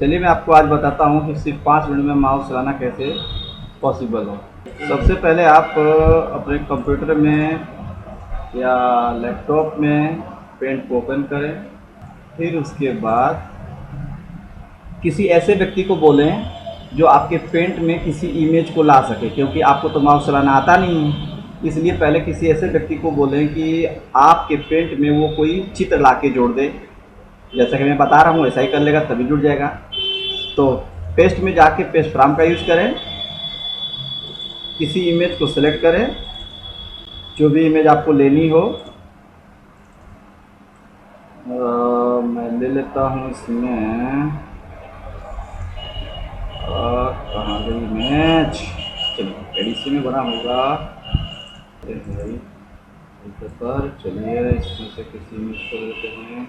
चलिए मैं आपको आज बताता हूँ कि सिर्फ 5 मिनट में माउस चलाना कैसे पॉसिबल हो। सबसे पहले आप अपने कंप्यूटर में या लैपटॉप में पेंट को ओपन करें। फिर उसके बाद किसी ऐसे व्यक्ति को बोलें जो आपके पेंट में किसी इमेज को ला सके, क्योंकि आपको तो माउस चलाना आता नहीं है। इसलिए पहले किसी ऐसे व्यक्ति को बोलें कि आपके पेंट में वो कोई चित्र ला के जोड़ दे। जैसा कि मैं बता रहा हूँ ऐसा ही कर लेगा, तभी जुड़ जाएगा। तो पेस्ट में जाके पेस्ट फ्रॉम का यूज़ करें। किसी इमेज को सिलेक्ट करें, जो भी इमेज आपको लेनी हो। मैं ले लेता हूँ इसमें कहाँ गई इमेज। चलिए एडिसी में बना होगा पर। चलिए इसमें से किसी इमेज को लेते हैं।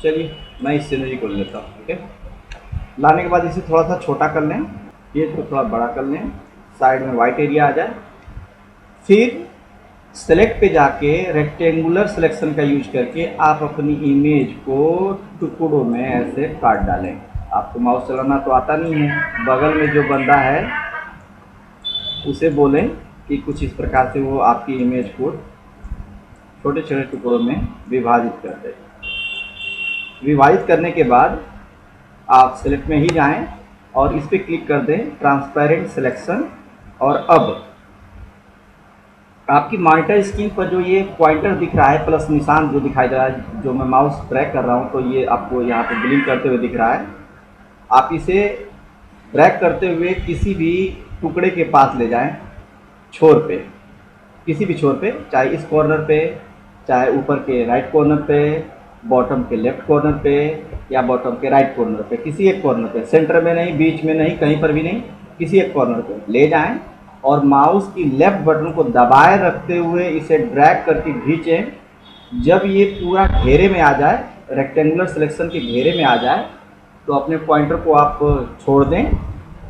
चलिए मैं इस सीनरी को लेता हूँ। ठीक है, लाने के बाद इसे थोड़ा सा छोटा कर लें, ये थोड़ा बड़ा कर लें, साइड में वाइट एरिया आ जाए। फिर सेलेक्ट पे जाके रेक्टेंगुलर सिलेक्शन का यूज करके आप अपनी इमेज को टुकड़ों में ऐसे काट डालें। आपको माउस चलाना तो आता नहीं है, बगल में जो बंदा है उसे बोलें कि कुछ इस प्रकार से वो आपकी इमेज को छोटे छोटे टुकड़ों में विभाजित कर दे। विभाजित करने के बाद आप सेलेक्ट में ही जाएं और इस पर क्लिक कर दें ट्रांसपेरेंट सिलेक्शन। और अब आपकी मॉनिटर स्क्रीन पर जो ये पॉइंटर दिख रहा है, प्लस निशान जो दिखाई दे रहा है, जो मैं माउस ड्रैग कर रहा हूँ तो ये आपको यहाँ पे ब्लिंक करते हुए दिख रहा है। आप इसे ड्रैग करते हुए किसी भी टुकड़े के पास ले जाएं, छोर पे, किसी भी छोर पे, चाहे इस कॉर्नर पे, चाहे ऊपर के राइट कॉर्नर पे, बॉटम के लेफ्ट कॉर्नर पे, या बॉटम के राइट कॉर्नर पे, किसी एक कॉर्नर पे, सेंटर में नहीं, बीच में नहीं, कहीं पर भी नहीं, किसी एक कॉर्नर पे ले जाएं और माउस की लेफ्ट बटन को दबाए रखते हुए इसे ड्रैग करके खींचें। जब ये पूरा घेरे में आ जाए, रेक्टेंगुलर सिलेक्शन के घेरे में आ जाए, तो अपने पॉइंटर को आप छोड़ दें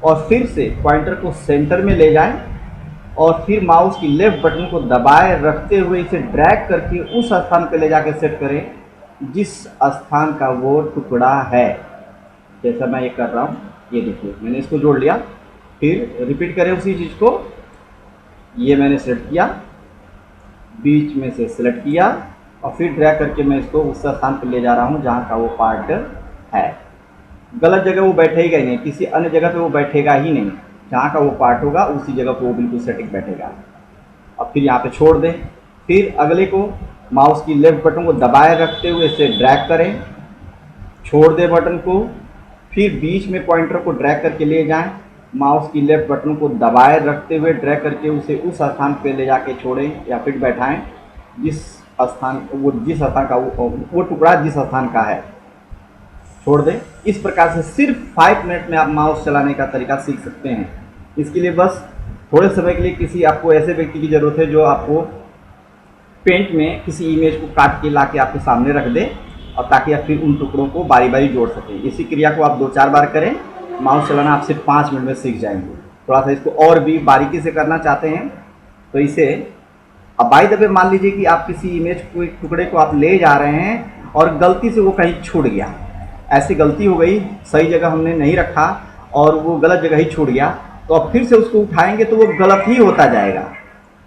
और फिर से पॉइंटर को सेंटर में ले जाएं और फिर माउस की लेफ्ट बटन को दबाए रखते हुए इसे ड्रैग करके उस स्थान पर ले जाके सेट करें जिस स्थान का वो टुकड़ा है। जैसा मैं ये कर रहा हूँ, ये देखिए मैंने इसको जोड़ लिया। फिर रिपीट करें उसी चीज़ को। ये मैंने सेलेक्ट किया, बीच में से सिलेक्ट किया और फिर ड्रैग करके मैं इसको उस स्थान पर ले जा रहा हूँ जहाँ का वो पार्ट है। गलत जगह वो बैठेगा ही नहीं, किसी अन्य जगह पे वो बैठेगा ही नहीं। जहाँ का वो पार्ट होगा उसी जगह पे वो बिल्कुल सेटिंग बैठेगा। अब फिर यहाँ पे छोड़ दें। फिर अगले को माउस की लेफ्ट बटन को दबाए रखते हुए इसे ड्रैग करें, छोड़ दें बटन को। फिर बीच में पॉइंटर को ड्रैग करके ले जाएं, माउस की लेफ्ट बटन को दबाए रखते हुए ड्रैग करके उसे उस स्थान पे ले जाके छोड़ें या फिर बैठाएं जिस स्थान का वो टुकड़ा जिस स्थान का है, छोड़ दें। इस प्रकार से सिर्फ 5 मिनट में आप माउस चलाने का तरीका सीख सकते हैं। इसके लिए बस थोड़े समय के लिए किसी आपको ऐसे व्यक्ति की ज़रूरत है जो आपको पेंट में किसी इमेज को काट के ला के आपके सामने रख दे, और ताकि आप फिर उन टुकड़ों को बारी बारी जोड़ सकें। इसी क्रिया को आप 2-4 बार करें, माउस चलाना आप सिर्फ 5 मिनट में सीख जाएंगे। थोड़ा सा इसको और भी बारीकी से करना चाहते हैं तो इसे अब बाई द वे मान लीजिए कि आप किसी इमेज को, टुकड़े को आप ले जा रहे हैं और गलती से वो कहीं छूट गया। ऐसी गलती हो गई, सही जगह हमने नहीं रखा और वो गलत जगह ही छूट गया, तो अब फिर से उसको उठाएंगे तो वो गलत ही होता जाएगा।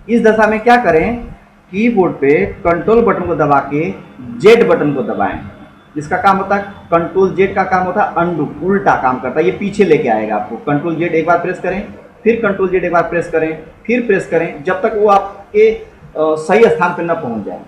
इस दशा में क्या करें, कीबोर्ड पे कंट्रोल बटन को दबा के जेड बटन को दबाएं। जिसका काम होता है, कंट्रोल जेड का काम होता है अंडू, उल्टा काम करता है, ये पीछे लेके आएगा आपको। कंट्रोल जेड एक बार प्रेस करें, फिर कंट्रोल जेड एक बार प्रेस करें, फिर प्रेस करें, जब तक वो आपके सही स्थान पर न पहुंच जाए।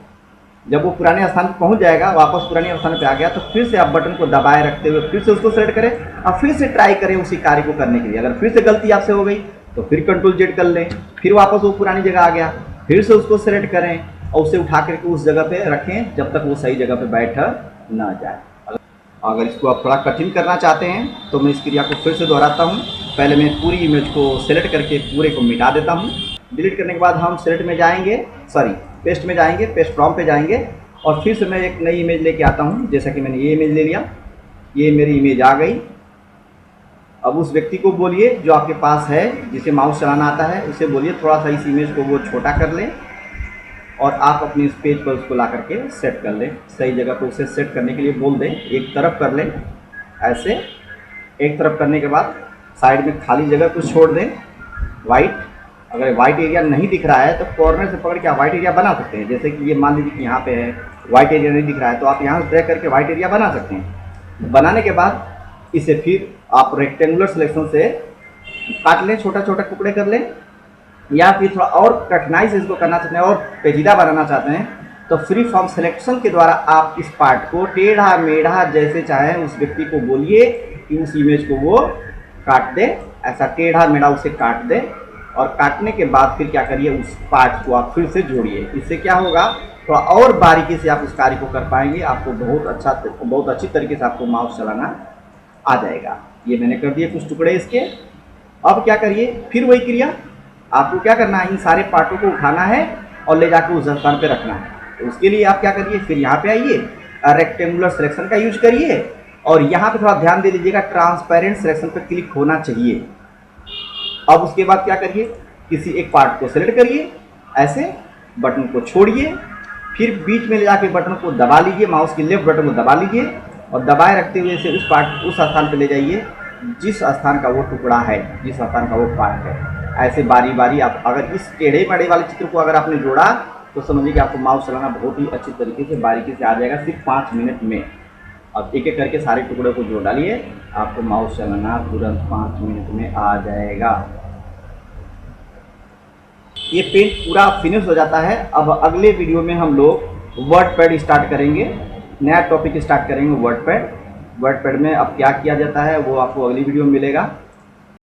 जब वो पुराने स्थान पर पहुंच जाएगा, वापस पुराने स्थान पे आ गया, तो फिर से आप बटन को दबाए रखते हुए फिर से उसको सेलेक्ट करें और फिर से ट्राई करें उसी कार्य को करने के लिए। अगर फिर से गलती आपसे हो गई तो फिर कंट्रोल जेड कर लें, फिर वापस वो पुरानी जगह आ गया, फिर से उसको सेलेक्ट करें और उसे उठा करके उस जगह पे रखें जब तक वो सही जगह पे बैठ ना जाए। अगर इसको आप थोड़ा कठिन करना चाहते हैं तो मैं इस क्रिया को फिर से दोहराता हूँ। पहले मैं पूरी इमेज को सेलेक्ट करके पूरे को मिटा देता हूँ। डिलीट करने के बाद हम सेलेक्ट में जाएंगे, पेस्ट में जाएंगे, पेस्ट फ्रॉम पे जाएंगे और फिर से मैं एक नई इमेज लेके आता हूँ। जैसा कि मैंने ये इमेज ले लिया, ये मेरी इमेज आ गई। अब उस व्यक्ति को बोलिए जो आपके पास है, जिसे माउस चलाना आता है, उसे बोलिए थोड़ा सा इस इमेज को वो छोटा कर ले और आप अपने इस पेज पर उसको ला करके सेट कर लें। सही जगह पर उसे सेट करने के लिए बोल दें, एक तरफ कर लें ऐसे। एक तरफ करने के बाद साइड में खाली जगह कुछ छोड़ दें वाइट। अगर वाइट एरिया नहीं दिख रहा है तो कॉर्नर से पकड़ के आप वाइट एरिया बना सकते हैं। जैसे कि ये मान लीजिए कि यहाँ पे है, वाइट एरिया नहीं दिख रहा है, तो आप यहाँ से ड्रैग करके वाइट एरिया बना सकते हैं। बनाने के बाद इसे फिर आप रेक्टेंगुलर सिलेक्शन से काट लें, छोटा छोटा टुकड़े कर लें। या फिर थोड़ा और कठिनाई से इसको करना चाहते हैं और पेचीदा बनाना चाहते हैं तो फ्री फॉर्म सिलेक्शन के द्वारा आप इस पार्ट को टेढ़ा मेढ़ा जैसे चाहें उस व्यक्ति को बोलिए कि उस इमेज को वो काट दे, ऐसा टेढ़ा मेढ़ा उसे काट दे। और काटने के बाद फिर क्या करिए, उस पार्ट को आप फिर से जोड़िए। इससे क्या होगा, थोड़ा और बारीकी से आप उस कार्य को कर पाएंगे। आपको बहुत अच्छी तरीके से आपको माउस चलाना आ जाएगा। ये मैंने कर दिए कुछ टुकड़े इसके। अब क्या करिए, फिर वही क्रिया आपको क्या करना है, इन सारे पार्टों को उठाना है और ले जाकर उस स्थान पे रखना है। तो उसके लिए आप क्या करिए, फिर यहाँ पे आइए, रेक्टेंगुलर सिलेक्शन का यूज करिए और यहाँ पे थोड़ा ध्यान दे दीजिएगा, ट्रांसपेरेंट सिलेक्शन पे क्लिक होना चाहिए। अब उसके बाद क्या करिए, किसी एक पार्ट को सेलेक्ट करिए ऐसे, बटन को छोड़िए, फिर बीच में ले जाके बटन को दबा लीजिए, माउस की लेफ्ट बटन को दबा लीजिए और दबाए रखते हुए इसे उस स्थान पे ले जाइए जिस स्थान का वो टुकड़ा है, जिस स्थान का वो पार्ट है। ऐसे बारी बारी आप अगर इस टेढ़े मेढ़े वाले चित्र को अगर आपने जोड़ा तो समझिए कि आपको माउस चलाना बहुत ही अच्छी तरीके से बारीकी से आ जाएगा, सिर्फ 5 मिनट में। अब एक एक करके सारे टुकड़े को जोड़ डालिए, आपको माउस चलाना तुरंत 5 मिनट में आ जाएगा। ये पेंट पूरा फिनिश हो जाता है। अब अगले वीडियो में हम लोग वर्डपैड स्टार्ट करेंगे, नया टॉपिक स्टार्ट करेंगे वर्डपैड। वर्डपैड में अब क्या किया जाता है वो आपको अगली वीडियो में मिलेगा।